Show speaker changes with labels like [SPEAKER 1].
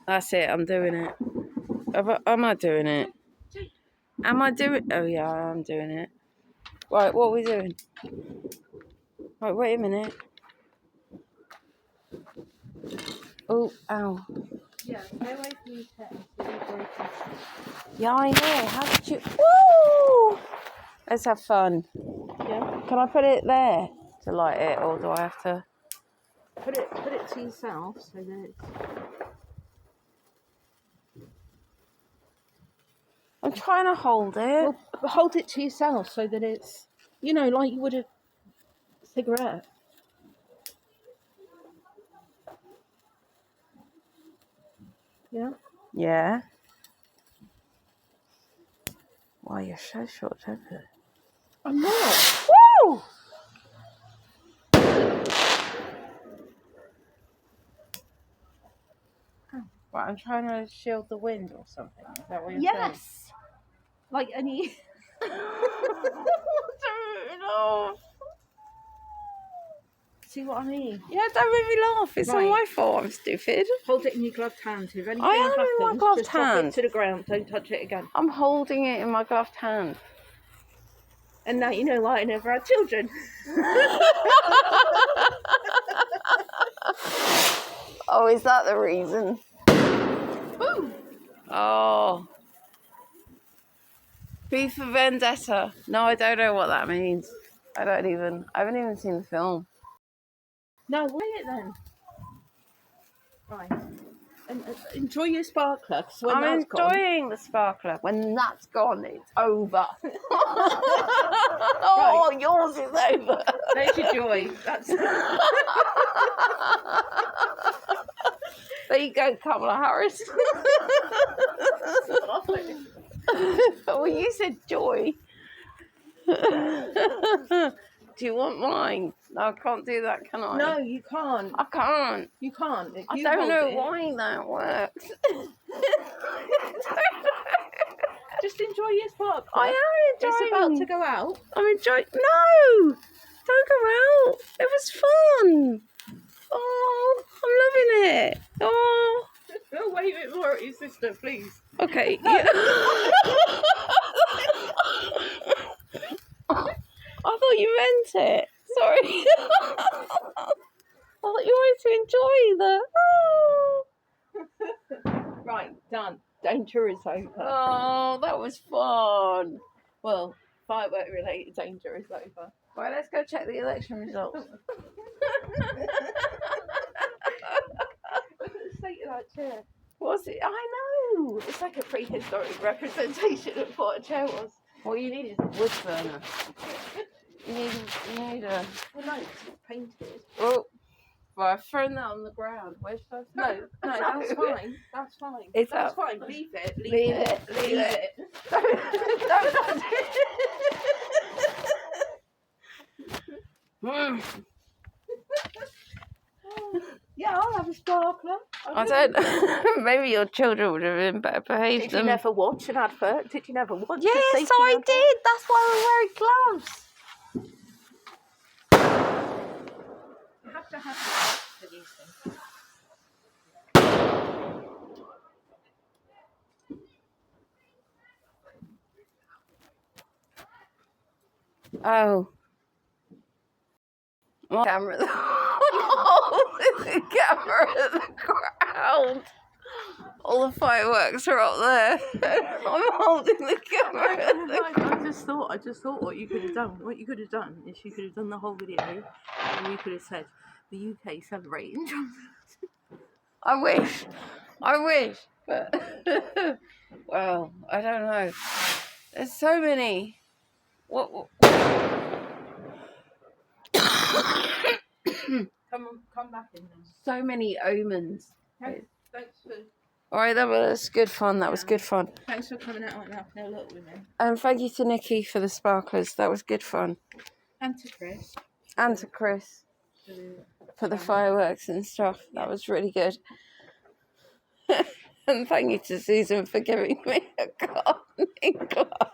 [SPEAKER 1] That's it, I'm doing it. Am I doing it? Am I doing... Oh, yeah, I am doing it. Right, what are we doing? Right, wait a minute. Oh, ow.
[SPEAKER 2] Yeah, stay away from your tent.
[SPEAKER 1] Yeah, I know. How did you... Woo! Let's have fun.
[SPEAKER 2] Yeah.
[SPEAKER 1] Can I put it there to light it, or do I have to...
[SPEAKER 2] Put it to yourself so that it's...
[SPEAKER 1] I'm trying to hold it.
[SPEAKER 2] Well, hold it to yourself so that it's, you know, like you would a cigarette. Yeah?
[SPEAKER 1] Yeah. Wow, you're so short-tempered.
[SPEAKER 2] I'm not.
[SPEAKER 1] Woo! Right, I'm trying to shield the wind or something. Is that what you're saying?
[SPEAKER 2] Yes! Like any...
[SPEAKER 1] No.
[SPEAKER 2] See what I mean?
[SPEAKER 1] Yeah, don't make me laugh. It's not my fault. I'm stupid.
[SPEAKER 2] Hold it in your gloved hand. If anything
[SPEAKER 1] I am
[SPEAKER 2] happens,
[SPEAKER 1] in my gloved
[SPEAKER 2] just drop
[SPEAKER 1] hand.
[SPEAKER 2] it to the ground. Don't touch it again.
[SPEAKER 1] I'm holding it in my gloved hand.
[SPEAKER 2] And now you know why I never had children.
[SPEAKER 1] Oh, is that the reason?
[SPEAKER 2] Woo!
[SPEAKER 1] Oh. B for Vendetta. No, I don't know what that means. I haven't even seen the film.
[SPEAKER 2] No, wait it then. Right. And enjoy your sparkler. When
[SPEAKER 1] I'm
[SPEAKER 2] that's
[SPEAKER 1] enjoying the sparkler. When that's gone, it's over. Oh, yours is over.
[SPEAKER 2] There's your joy. That's...
[SPEAKER 1] There you go, Kamala Harris. Well, you said joy. Do you want mine? No, I can't do that, can I?
[SPEAKER 2] No, you can't.
[SPEAKER 1] I can't.
[SPEAKER 2] You can't. If
[SPEAKER 1] I
[SPEAKER 2] you
[SPEAKER 1] don't
[SPEAKER 2] hold
[SPEAKER 1] know
[SPEAKER 2] it,
[SPEAKER 1] why that works.
[SPEAKER 2] just enjoy your sparkler.
[SPEAKER 1] I am enjoying.
[SPEAKER 2] It's about to go out.
[SPEAKER 1] I'm enjoying. No, don't go out. It was fun. Oh, I'm loving it. Oh.
[SPEAKER 2] Oh, wave it more at your sister, please.
[SPEAKER 1] Okay. Yeah. I thought you meant it. Sorry. I thought you wanted to enjoy the... Oh.
[SPEAKER 2] Right, done. Danger is over.
[SPEAKER 1] Oh, that was fun.
[SPEAKER 2] Well, firework related danger is over.
[SPEAKER 1] Right, let's go check the election results.
[SPEAKER 2] Look at the state of that chair.
[SPEAKER 1] What's it? I know.
[SPEAKER 2] It's like a prehistoric representation of what a chair was.
[SPEAKER 1] What you need is a wood burner. You need a...
[SPEAKER 2] Well, no, it's painted.
[SPEAKER 1] Oh, well, I've thrown that on the ground. Where's that?
[SPEAKER 2] No, that's fine. That's fine.
[SPEAKER 1] It's
[SPEAKER 2] that's
[SPEAKER 1] up.
[SPEAKER 2] fine. Leave it.
[SPEAKER 1] Leave it. Don't.
[SPEAKER 2] Yeah, I'll have a sparkler.
[SPEAKER 1] I don't. Maybe your children would have been better behaved.
[SPEAKER 2] Did you never watch an advert? Did you never watch?
[SPEAKER 1] Yes, I did. That's why we're wearing gloves.
[SPEAKER 2] You have to have gloves for these things.
[SPEAKER 1] Oh. My camera. The camera at the ground. All the fireworks are up there. I'm holding the camera at the ground.
[SPEAKER 2] I just thought what you could have done. What you could have done is you could have done the whole video and you could have said the UK celebrating Johnson.
[SPEAKER 1] I wish, but well, I don't know. There's so many. What?
[SPEAKER 2] Come back in then.
[SPEAKER 1] So many omens.
[SPEAKER 2] Thanks for...
[SPEAKER 1] All right, that was good fun. That was good fun.
[SPEAKER 2] Thanks for coming out and helping a lot with me.
[SPEAKER 1] And thank you to Nikki for the sparklers. That was good fun.
[SPEAKER 2] And to Chris.
[SPEAKER 1] And to Chris for the fireworks and stuff. That was really good. And thank you to Susan for giving me a gardening glove.